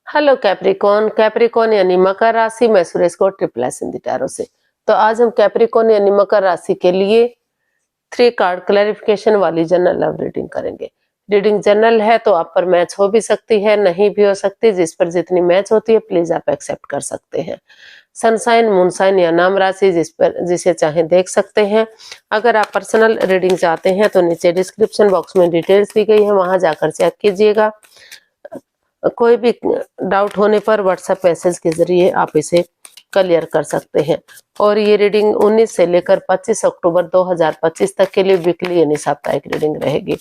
Hello Capricorn. Capricorn यानी मकर राशि। मैं सुरेश को ट्रिपल एस हिंदी टैरो से। तो आज हम कैप्रिकॉन यानी मकर राशि के लिए 3 कार्ड क्लैरिफिकेशन वाली जनरल लव रीडिंग करेंगे। रीडिंग जनरल है तो आप पर मैच हो भी सकती है, नहीं भी हो सकती। जिस पर जितनी मैच होती है प्लीज आप एक्सेप्ट कर सकते हैं। सनसाइन, मूनसाइन या नाम राशि जिसे चाहे देख सकते हैं। अगर आप पर्सनल रीडिंग चाहते हैं तो नीचे डिस्क्रिप्शन बॉक्स में डिटेल्स दी गई है, वहां जाकर चेक कीजिएगा। कोई भी डाउट होने पर व्हाट्सएप मैसेज के जरिए आप इसे क्लियर कर सकते हैं। और ये रीडिंग 19 से लेकर 25 अक्टूबर 2025 तक के लिए वीकली यानी साप्ताहिक रीडिंग रहेगी।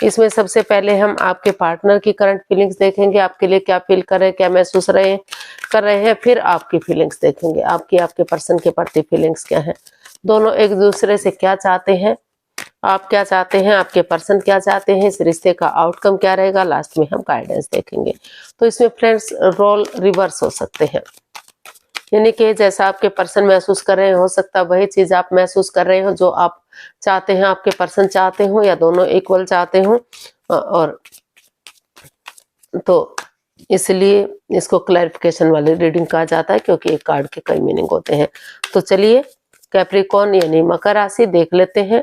इसमें सबसे पहले हम आपके पार्टनर की करंट फीलिंग्स देखेंगे, आपके लिए क्या फील कर रहे हैं, क्या महसूस कर रहे हैं। फिर आपकी फीलिंग्स देखेंगे, आपके पर्सन के प्रति फीलिंग्स क्या है, दोनों एक दूसरे से क्या चाहते हैं, आप क्या चाहते हैं, आपके पर्सन क्या चाहते हैं, इस रिश्ते का आउटकम क्या रहेगा। लास्ट में हम गाइडेंस देखेंगे। तो इसमें फ्रेंड्स रोल रिवर्स हो सकते हैं, यानी कि जैसा आपके पर्सन महसूस कर रहे हैं हो सकता है वही चीज आप महसूस कर रहे हो जो आप चाहते हैं, आपके पर्सन चाहते हो, या दोनों इक्वल चाहते हो। और तो इसलिए इसको क्लैरिफिकेशन वाली रीडिंग कहा जाता है, क्योंकि एक कार्ड के कई मीनिंग होते हैं। तो चलिए कैप्रिकॉन यानी मकर राशि देख लेते हैं।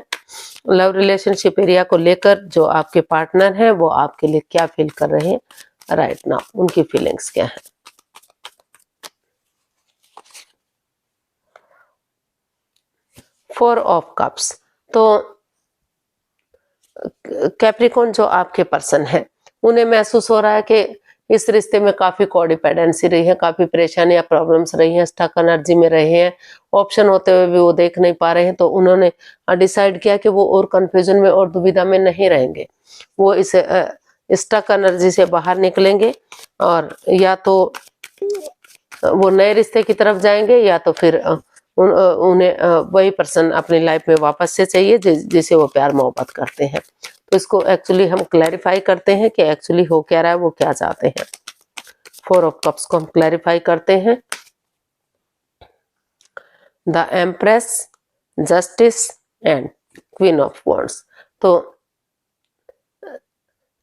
लव रिलेशनशिप एरिया को लेकर जो आपके पार्टनर हैं वो आपके लिए क्या फील कर रहे हैं राइट नाउ, उनकी फीलिंग्स क्या है। Four of cups. तो कैप्रिकॉन जो आपके पर्सन है उन्हें महसूस हो रहा है कि इस रिश्ते में काफी कोडिपेंडेंसी रही है, काफी परेशानी या प्रॉब्लम्स रही हैं, स्टक एनर्जी में रहे हैं, ऑप्शन होते हुए भी वो देख नहीं पा रहे हैं। तो उन्होंने डिसाइड किया कि वो और कंफ्यूजन में और दुविधा में नहीं रहेंगे, वो इस स्टक एनर्जी से बाहर निकलेंगे और या तो वो नए रिश्ते की तरफ जाएंगे या तो फिर उन्हें वही पर्सन अपनी लाइफ में वापस से चाहिए जिसे वो प्यार मोहब्बत करते हैं। तो इसको एक्चुअली हम क्लैरिफाई करते हैं कि एक्चुअली हो क्या रहा है, वो क्या चाहते हैं। फोर ऑफ कप्स को हम क्लैरिफाई करते हैं। The empress, justice and queen of wands. तो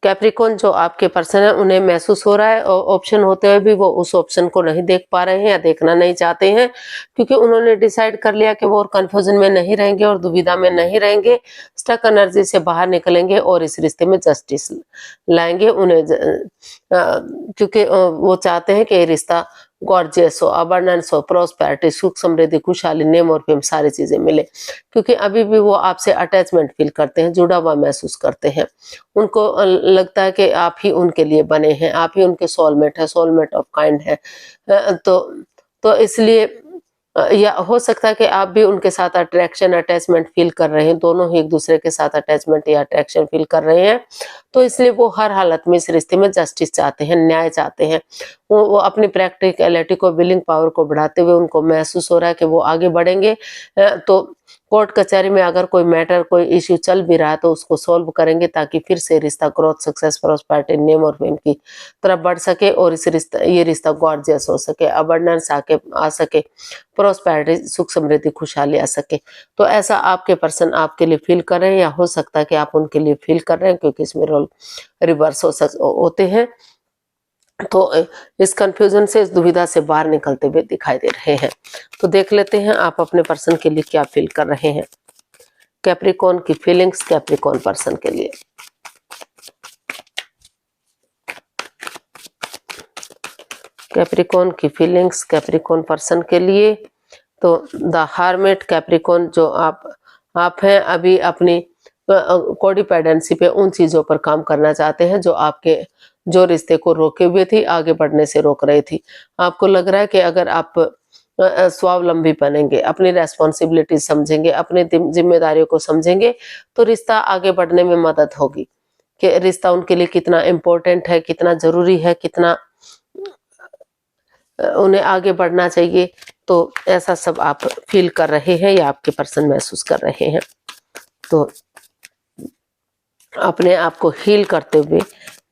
कैप्रिकॉन जो आपके पर्सन है उन्हें महसूस हो रहा है ऑप्शन होते हुए भी वो उस ऑप्शन को नहीं देख पा रहे हैं या देखना नहीं चाहते हैं, क्योंकि उन्होंने डिसाइड कर लिया कि वो और कंफ्यूजन में नहीं रहेंगे और दुविधा में नहीं रहेंगे, स्टक एनर्जी से बाहर निकलेंगे और इस रिश्ते में जस्टिस लाएंगे। उन्हें क्योंकि वो चाहते हैं कि ये रिश्ता गॉर्जियस हो, अबंडेंस हो, प्रोस्पेरिटी, सुख समृद्धि, खुशहाली, नेम और फेम सारी चीजें मिले, क्योंकि अभी भी वो आपसे अटैचमेंट फील करते हैं, जुड़ा हुआ महसूस करते हैं। उनको लगता है कि आप ही उनके लिए बने हैं, आप ही उनके सोलमेट है, सोलमेट ऑफ काइंड है। तो इसलिए या हो सकता है कि आप भी उनके साथ अट्रैक्शन अटैचमेंट फील कर रहे हैं, दोनों ही एक दूसरे के साथ अटैचमेंट या अट्रैक्शन फील कर रहे हैं। तो इसलिए वो हर हालत में इस रिश्ते में जस्टिस चाहते हैं, न्याय चाहते हैं। वो अपनी प्रैक्टिकलिटी को, विलिंग पावर को बढ़ाते हुए उनको महसूस हो रहा है कि वो आगे बढ़ेंगे। तो कोर्ट कचहरी में अगर कोई मैटर, कोई इश्यू चल भी रहा है तो उसको सॉल्व करेंगे, ताकि फिर से रिश्ता ग्रोथ, सक्सेस, प्रॉस्पेरिटी, नेम और फेम की तरफ बढ़ सके और ये रिश्ता गॉर्जियस हो सके, अबंडेंस आ सके, प्रॉस्पेरिटी, सुख समृद्धि, खुशहाली आ सके। तो ऐसा आपके पर्सन आपके लिए फील कर रहे हैं, या हो सकता है कि आप उनके लिए फील कर रहे हैं, क्योंकि इसमें रोल रिवर्स होते हैं। तो इस कंफ्यूजन से, इस दुविधा से बाहर निकलते हुए दिखाई दे रहे हैं। तो देख लेते हैं आप अपने पर्सन के लिए क्या फील कर रहे हैं। कैप्रिकॉन की फीलिंग्स कैप्रिकॉन पर्सन के लिए। कैप्रिकॉन की फीलिंग्स कैप्रिकॉन पर्सन के लिए। तो द हार्मिट। कैप्रिकॉन जो आप हैं अभी अपनी कोडिपेंडेंसी पे, उन चीजों पर काम करना चाहते हैं जो रिश्ते को रोके हुए थी, आगे बढ़ने से रोक रही थी। आपको लग रहा है कि अगर आप स्वावलंबी बनेंगे, अपनी रेस्पॉन्सिबिलिटी समझेंगे, अपनी जिम्मेदारियों को समझेंगे, तो रिश्ता आगे बढ़ने में मदद होगी, कि रिश्ता उनके लिए कितना इम्पोर्टेंट है, कितना जरूरी है, कितना उन्हें आगे बढ़ना चाहिए। तो ऐसा सब आप फील कर रहे हैं या आपके पर्सन महसूस कर रहे हैं। तो अपने आप को हील करते हुए,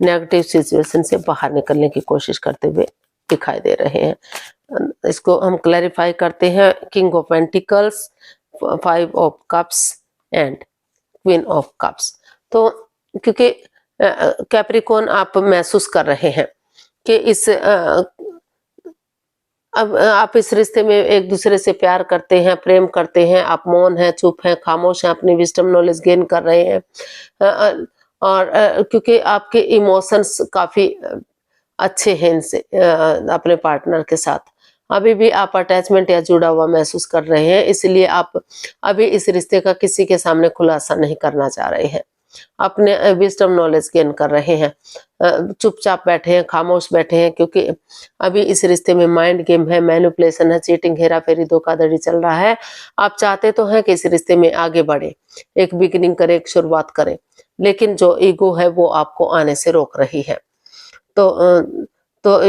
नेगेटिव सिचुएशन से बाहर निकलने की कोशिश करते हुए दिखाई दे रहे हैं। इसको हम क्लैरिफाई करते हैं। King of pentacles, 5 of cups and queen of cups. तो क्योंकि कैप्रिकॉन आप महसूस कर रहे हैं कि अब आप इस रिश्ते में एक दूसरे से प्यार करते हैं, प्रेम करते हैं, आप मौन हैं, चुप हैं, खामोश हैं, अपनी विज़डम नॉलेज गेन कर रहे हैं। और क्योंकि आपके इमोशंस काफ़ी अच्छे हैं इनसे, अपने पार्टनर के साथ। अभी भी आप अटैचमेंट या जुड़ा हुआ महसूस कर रहे हैं, इसलिए आप अभी इस रिश्ते का किसी के सामने खुलासा नहीं करना चाह रहे हैं। अपने विज़डम नॉलेज गेन कर रहे हैं। चुपचाप बैठे हैं, खामोश बैठे हैं, क्योंकि अभी इस रिश्ते में माइंड गेम है, मैनिपुलेशन है, चीटिंग, हेरा-फेरी, धोखाधड़ी चल रहा है। आप चाहते तो हैं कि इस रिश्ते में आगे बढ़ें, एक बिगिनिंग करें, एक शुरुआत करें, लेकिन जो ईगो है वो आपको आने से रोक रही है। तो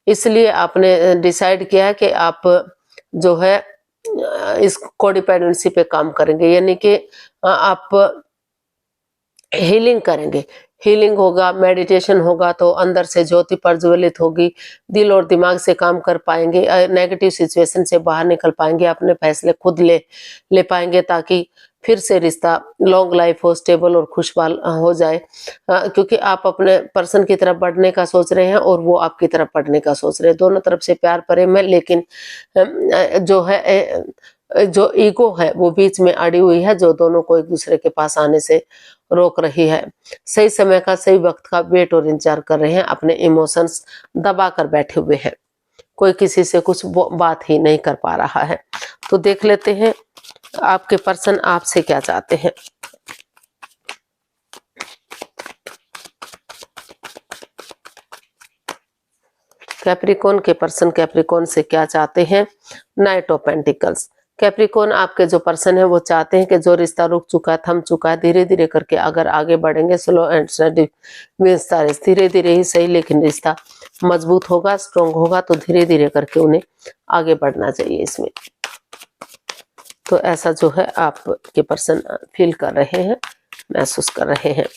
इसलिए आपने डिसाइड किया है कि आप जो है इस कोडिपेंडेंसी पे काम करेंगे, यानी कि आप हीलिंग करेंगे। हीलिंग होगा, मेडिटेशन होगा तो अंदर से ज्योति प्रज्वलित होगी, दिल और दिमाग से काम कर पाएंगे, नेगेटिव सिचुएशन से बाहर निकल पाएंगे, अपने फैसले खुद ले पाएंगे, ताकि फिर से रिश्ता लॉन्ग लाइफ हो, स्टेबल और खुशहाल हो जाए। क्योंकि आप अपने पर्सन की तरफ बढ़ने का सोच रहे हैं और वो आपकी तरफ बढ़ने का सोच रहे हैं। दोनों तरफ से प्यार प्रेम है, लेकिन जो है जो ईगो है वो बीच में अड़ी हुई है, जो दोनों को एक दूसरे के पास आने से रोक रही है। सही समय का, सही वक्त का वेट और इंतजार कर रहे हैं, अपने इमोशंस दबा कर बैठे हुए हैं, कोई किसी से कुछ बात ही नहीं कर पा रहा है। तो देख लेते हैं आपके पर्सन आपसे क्या चाहते हैं। कैप्रिकॉर्न के पर्सन कैप्रिकॉर्न से क्या चाहते हैं। Knight of pentacles. कैप्रिकॉर्न आपके जो पर्सन है वो चाहते हैं कि जो रिश्ता रुक चुका है, थम चुका है, धीरे धीरे करके अगर आगे बढ़ेंगे, स्लो एंड स्टडी मींस धीरे धीरे ही सही, लेकिन रिश्ता मजबूत होगा, स्ट्रॉन्ग होगा, तो धीरे धीरे करके उन्हें आगे बढ़ना चाहिए इसमें। तो ऐसा जो है आपके पर्सन फील कर रहे हैं, महसूस कर रहे हैं,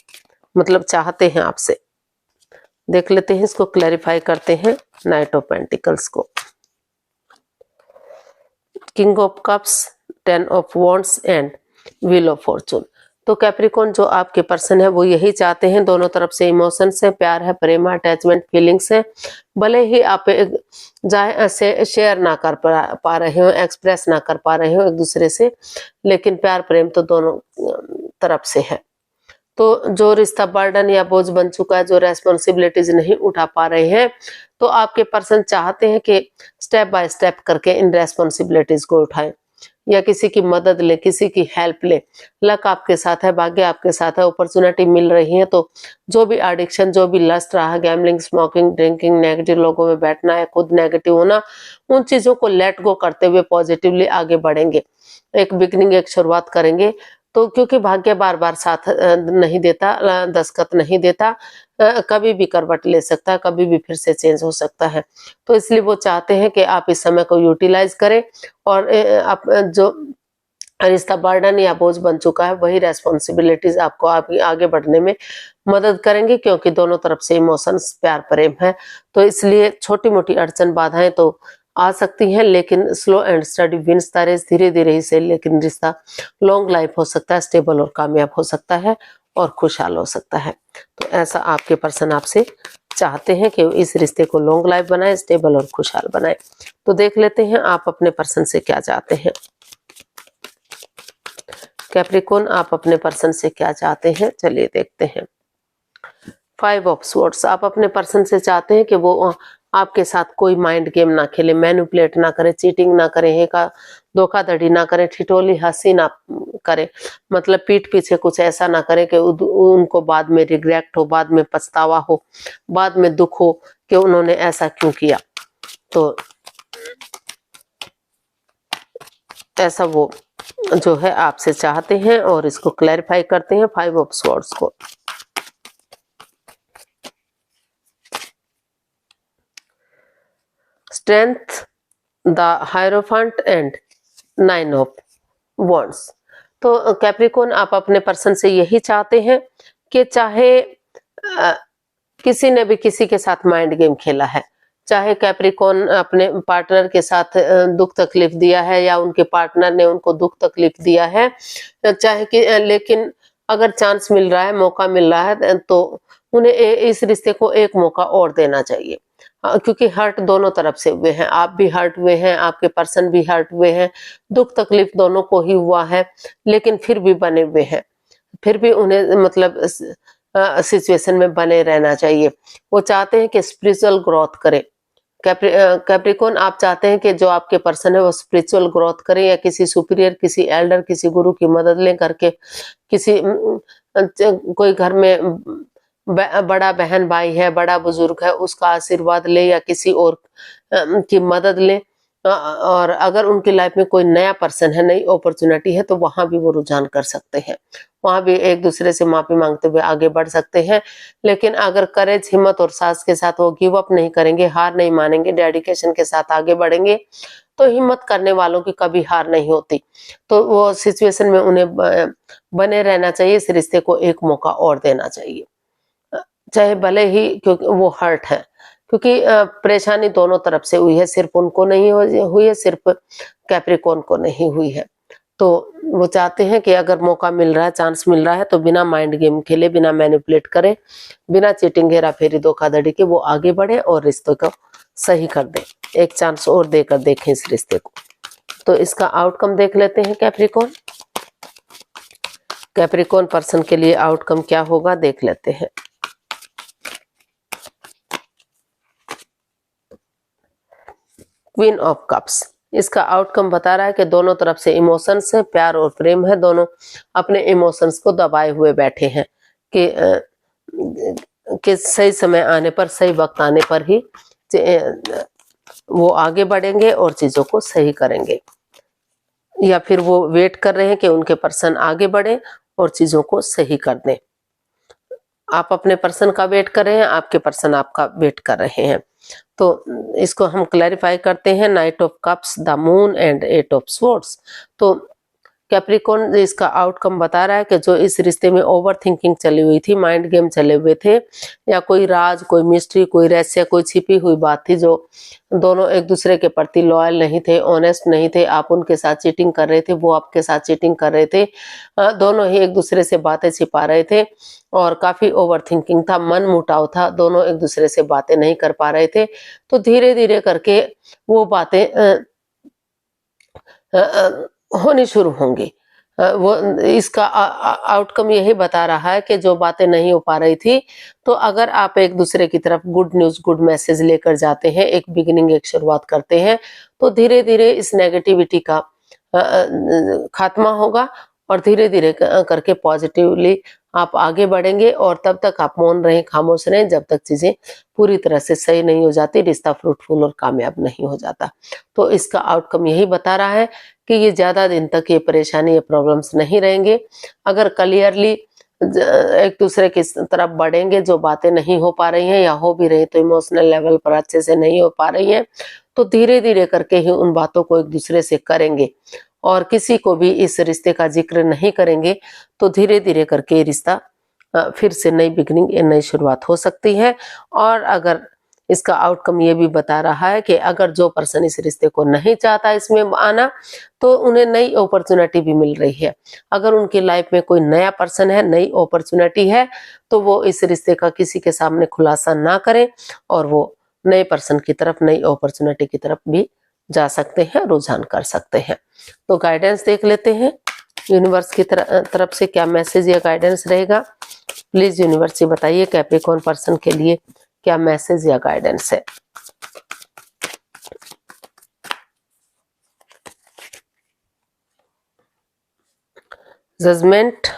मतलब चाहते हैं आपसे। देख लेते हैं, इसको क्लैरिफाई करते हैं नाइट ऑफ पेंटिकल्स को। King of cups, 10 of wands and wheel of Fortune. तो कैप्रिकॉर्न जो आपके पर्सन है वो यही चाहते हैं, दोनों तरफ से इमोशंस है, प्यार है, प्रेम, अटैचमेंट, फीलिंग्स है। भले ही आप से शेयर ना कर पा रहे हो, एक्सप्रेस ना कर पा रहे हो एक दूसरे से, लेकिन प्यार प्रेम तो दोनों तरफ से है। तो जो रिश्ता बर्डन या बोझ बन चुका है, जो रेस्पॉन्सिबिलिटीज नहीं उठा पा रहे हैं, तो आपके पर्सन चाहते हैं कि स्टेप बाय स्टेप करके इन रेस्पॉन्सिबिलिटीज को उठाएं, या किसी की मदद ले, किसी की हेल्प ले। लक आपके साथ है, भाग्य आपके साथ है, अपॉर्चुनिटी मिल रही है। तो जो भी एडिक्शन, जो भी लस्ट रहा, गैम्बलिंग, स्मोकिंग, ड्रिंकिंग, नेगेटिव लोगों में बैठना है, खुद नेगेटिव होना, उन चीजों को लेट गो करते हुए पॉजिटिवली आगे बढ़ेंगे, एक बिगनिंग, एक शुरुआत करेंगे। तो क्योंकि भाग्य बार बार साथ नहीं देता, दस्तखत नहीं देता, कभी भी करवट ले सकता है, कभी भी फिर से चेंज हो सकता है। तो इसलिए वो चाहते हैं कि आप इस समय को यूटिलाइज करें, और आप जो रिश्ता बर्डन या बोझ बन चुका है, वही रेस्पॉन्सिबिलिटीज आपको आगे बढ़ने में मदद करेंगी, क्योंकि दोनों तरफ से इमोशंस, प्यार प्रेम है। तो इसलिए छोटी मोटी अड़चन, बाधाएं तो आ सकती हैं, लेकिन slow and steady wins the race, धीरे धीरे ही से, लेकिन रिश्ता लॉन्ग लाइफ हो सकता है, स्टेबल और कामयाब हो सकता है, और खुशहाल हो सकता है। तो ऐसा आपके पर्सन आपसे चाहते हैं कि इस रिश्ते को लॉन्ग लाइफ बनाए, स्टेबल और खुशहाल बनाए। तो देख लेते हैं आप अपने पर्सन से क्या चाहते हैं। कैप्रिकॉर्न, आप अपने पर्सन से क्या चाहते हैं, चलिए देखते हैं। 5 ऑफ स्वॉर्ड्स। आप अपने पर्सन से चाहते हैं कि वो आपके साथ कोई माइंड गेम ना खेले, मैनिपुलेट ना करे, चीटिंग ना करे, धोखाधड़ी ना करे, ठिठोली हंसी ना करे, मतलब पीठ पीछे कुछ ऐसा ना करे कि उनको बाद में रिग्रेट हो, बाद में पछतावा हो, बाद में दुख हो कि उन्होंने ऐसा क्यों किया। तो ऐसा वो जो है आपसे चाहते हैं, और इसको क्लैरिफाई करते हैं 5 ऑफ स्वॉर्ड्स को। Strength, the hierophant and 9 of wands. तो कैप्रिकॉर्न, आप अपने पर्सन से यही चाहते हैं कि चाहे किसी ने भी किसी के साथ माइंड गेम खेला है, चाहे कैप्रिकॉर्न अपने पार्टनर के साथ दुख तकलीफ दिया है, या उनके पार्टनर ने उनको दुख तकलीफ दिया है, चाहे कि लेकिन अगर चांस मिल रहा है, मौका मिल रहा है, तो उन्हें इस रिश्ते को एक मौका और देना चाहिए, क्योंकि हर्ट दोनों तरफ से हुए हैं, आप भी हर्ट हुए हैं, आपके पर्सन भी हर्ट हुए हैं, दुख तकलीफ दोनों को ही हुआ है, लेकिन फिर भी बने हुए हैं, फिर भी उन्हें मतलब सिचुएशन में बने रहना चाहिए। वो चाहते हैं कि स्पिरिचुअल ग्रोथ करे। कैप्रिकॉर्न, आप चाहते हैं कि जो आपके पर्सन है वो स्पिरिचुअल ग्रोथ करें या किसी सुपीरियर, किसी एल्डर, किसी गुरु की मदद लें करके, किसी कोई घर में बड़ा बहन भाई है, बड़ा बुजुर्ग है, उसका आशीर्वाद ले या किसी और की मदद लें। और अगर उनकी लाइफ में कोई नया पर्सन है, नई अपॉर्चुनिटी है, तो वहां भी वो रुझान कर सकते हैं, वहां भी एक दूसरे से माफी मांगते हुए आगे बढ़ सकते हैं। लेकिन अगर करेज, हिम्मत और साहस के साथ वो गिव अप नहीं करेंगे, हार नहीं मानेंगे, डेडिकेशन के साथ आगे बढ़ेंगे, तो हिम्मत करने वालों की कभी हार नहीं होती। तो वो सिचुएशन में उन्हें बने रहना चाहिए, इस रिश्ते को एक मौका और देना चाहिए, चाहे भले ही, क्योंकि वो हर्ट है, क्योंकि परेशानी दोनों तरफ से हुई है, सिर्फ उनको नहीं हुई है, सिर्फ कैप्रिकॉर्न को नहीं हुई है। तो वो चाहते हैं कि अगर मौका मिल रहा है, चांस मिल रहा है, तो बिना माइंड गेम खेले, बिना मैनिपुलेट करे, बिना चीटिंग, हेरा फेरी, धोखाधड़ी के वो आगे बढ़े और रिश्ते को सही कर दे, एक चांस और देकर देखें इस रिश्ते को। तो इसका आउटकम देख लेते हैं कैप्रिकॉर्न। कैप्रिकॉर्न पर्सन के लिए आउटकम क्या होगा देख लेते हैं। क्वीन ऑफ कप्स, इसका आउटकम बता रहा है कि दोनों तरफ से इमोशंस है, प्यार और प्रेम है, दोनों अपने इमोशंस को दबाए हुए बैठे हैं कि सही समय आने पर, सही वक्त आने पर ही वो आगे बढ़ेंगे और चीजों को सही करेंगे, या फिर वो वेट कर रहे हैं कि उनके पर्सन आगे बढ़े और चीजों को सही कर दें। आप अपने पर्सन का वेट कर रहे हैं, आपके पर्सन आपका वेट कर रहे हैं। तो इसको हम क्लैरिफाई करते हैं। Knight of cups, the moon and eight of swords. तो कैप्रिकॉर्न इसका आउटकम बता रहा है कि जो इस रिश्ते में ओवर थिंकिंग चली हुई थी, माइंड गेम चले हुए थे, या कोई राज, कोई मिस्ट्री, कोई रहस्य, कोई छिपी हुई बात थी, जो दोनों एक दूसरे के प्रति लॉयल नहीं थे, ऑनेस्ट नहीं थे, आप उनके साथ चीटिंग कर रहे थे, वो आपके साथ चीटिंग कर रहे थे, दोनों ही एक दूसरे से बातें छिपा रहे थे और काफी ओवर थिंकिंग था, मन मुटाव था, दोनों एक दूसरे से बातें नहीं कर पा रहे थे। तो धीरे धीरे करके वो बातें होनी शुरू होंगी। वो इसका आउटकम यही बता रहा है कि जो बातें नहीं हो पा रही थी, तो अगर आप एक दूसरे की तरफ गुड न्यूज, गुड मैसेज लेकर जाते हैं, एक बिगिनिंग, एक शुरुआत करते हैं, तो धीरे धीरे इस नेगेटिविटी का खात्मा होगा और धीरे धीरे करके पॉजिटिवली आप आगे बढ़ेंगे। और तब तक आप मौन रहें, खामोश रहें, जब तक चीजें पूरी तरह से सही नहीं हो जाती, रिश्ता फ्रूटफुल और कामयाब नहीं हो जाता। तो इसका आउटकम यही बता रहा है कि ये ज्यादा दिन तक ये परेशानी, ये प्रॉब्लम्स नहीं रहेंगे। अगर क्लियरली एक दूसरे की तरफ बढ़ेंगे, जो बातें नहीं हो पा रही हैं या हो भी रही तो इमोशनल लेवल पर अच्छे से नहीं हो पा रही हैं, तो धीरे धीरे करके ही उन बातों को एक दूसरे से करेंगे और किसी को भी इस रिश्ते का जिक्र नहीं करेंगे, तो धीरे धीरे करके रिश्ता फिर से नई बिगनिंग, नई शुरुआत हो सकती है। और अगर इसका आउटकम ये भी बता रहा है कि अगर जो पर्सन इस रिश्ते को नहीं चाहता इसमें आना, तो उन्हें नई अपॉर्चुनिटी भी मिल रही है। अगर उनकी लाइफ में कोई नया पर्सन है, नई अपॉर्चुनिटी है, तो वो इस रिश्ते का किसी के सामने खुलासा ना करें और वो नए पर्सन की तरफ, नई अपॉर्चुनिटी की तरफ भी जा सकते हैं, रुझान कर सकते हैं। तो गाइडेंस देख लेते हैं, यूनिवर्स की तरफ से क्या मैसेज या गाइडेंस रहेगा। प्लीज यूनिवर्स से बताइए कैप्रिकॉर्न पर्सन के लिए क्या मैसेज या गाइडेंस है। Judgement,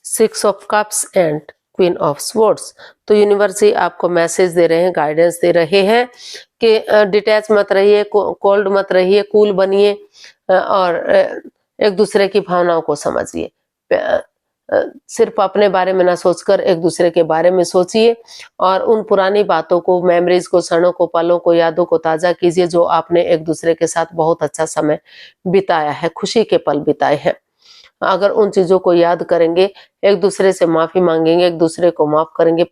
6 of cups and queen of swords. तो यूनिवर्स ही आपको मैसेज दे रहे हैं, गाइडेंस दे रहे हैं कि डिटैच मत रहिए, कोल्ड मत रहिए, कूल बनिए और एक दूसरे की भावनाओं को समझिए। सिर्फ अपने बारे में ना सोचकर एक दूसरे के बारे में सोचिए और उन पुरानी बातों को, मेमोरीज को, क्षणों को, पलों को, यादों को ताजा कीजिए जो आपने एक दूसरे के साथ बहुत अच्छा समय बिताया है, खुशी के पल बिताए हैं। अगर उन चीजों को याद करेंगे, एक दूसरे से माफी मांगेंगे, एक दूसरे को माफ करेंगे,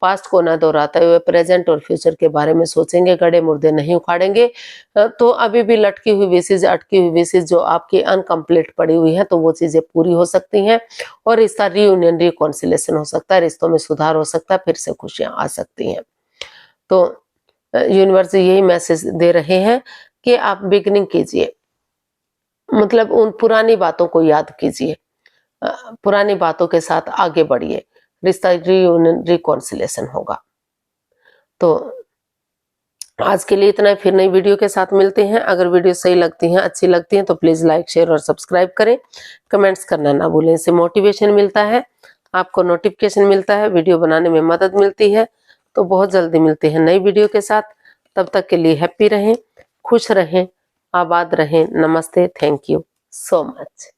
पास्ट को ना दोहराते हुए प्रेजेंट और फ्यूचर के बारे में सोचेंगे, गड़े मुर्दे नहीं उखाड़ेंगे, तो अभी भी लटकी हुई विशेष, अटकी हुई विशेष जो आपकी अनकम्प्लीट पड़ी हुई है, तो वो चीजें पूरी हो सकती हैं और रिश्ता रीयूनियन, रिकॉन्सिलेशन हो सकता है, रिश्तों में सुधार हो सकता है, फिर से खुशियां आ सकती हैं। तो यूनिवर्स यही मैसेज दे रहे हैं कि आप बिगिनिंग कीजिए, मतलब उन पुरानी बातों को याद कीजिए, पुरानी बातों के साथ आगे बढ़िए, रिश्ता रीयूनियन, रिकॉन्सिलेशन होगा। तो आज के लिए इतना ही, फिर नई वीडियो के साथ मिलते हैं। अगर वीडियो सही लगती हैं, अच्छी लगती हैं, तो प्लीज लाइक, शेयर और सब्सक्राइब करें। कमेंट्स करना ना भूलें, इससे मोटिवेशन मिलता है, आपको नोटिफिकेशन मिलता है, वीडियो बनाने में मदद मिलती है। तो बहुत जल्दी मिलते हैं नई वीडियो के साथ, तब तक के लिए हैप्पी रहें, खुश रहें, आबाद रहें। नमस्ते, थैंक यू सो मच।